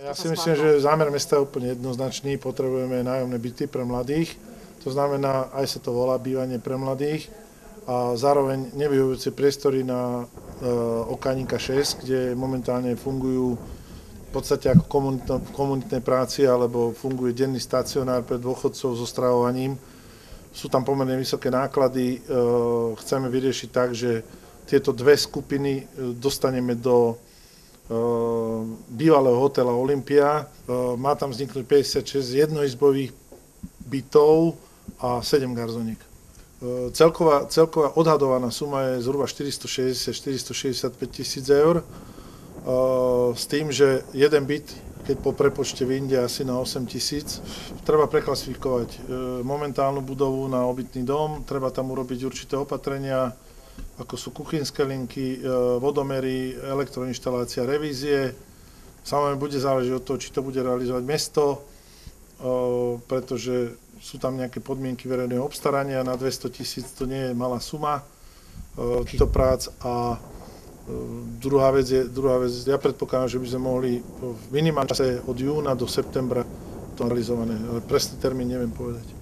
Ja si myslím, že zámer mesta je úplne jednoznačný. Potrebujeme nájomné byty pre mladých. To znamená, aj sa to volá bývanie pre mladých. A zároveň nevyhovujúce priestory na Okánika 6, kde momentálne fungujú v podstate ako komunitnej práci alebo funguje denný stacionár pre dôchodcov so stravovaním. Sú tam pomerne vysoké náklady. Chceme vyriešiť tak, že tieto dve skupiny dostaneme do bývalého hotela Olympia. Má tam vzniknúť 56 jednoizbových bytov a 7 garzoniek. Celková odhadovaná suma je zhruba 460-465 tisíc eur, s tým, že jeden byt, keď po prepočte vyjde asi na 8 tisíc, treba preklasifikovať momentálnu budovu na obytný dom, treba tam urobiť určité opatrenia, ako sú kuchynské linky, vodomery, elektroinštalácia, revízie. Samozrejme bude záležiť od toho, či to bude realizovať mesto, pretože sú tam nejaké podmienky verejného obstarania, na 200 tisíc to nie je malá suma týchto prác. A druhá vec, ja predpokladám, že by sme mohli v minimálnom čase od júna do septembra to realizované, ale presný termín neviem povedať.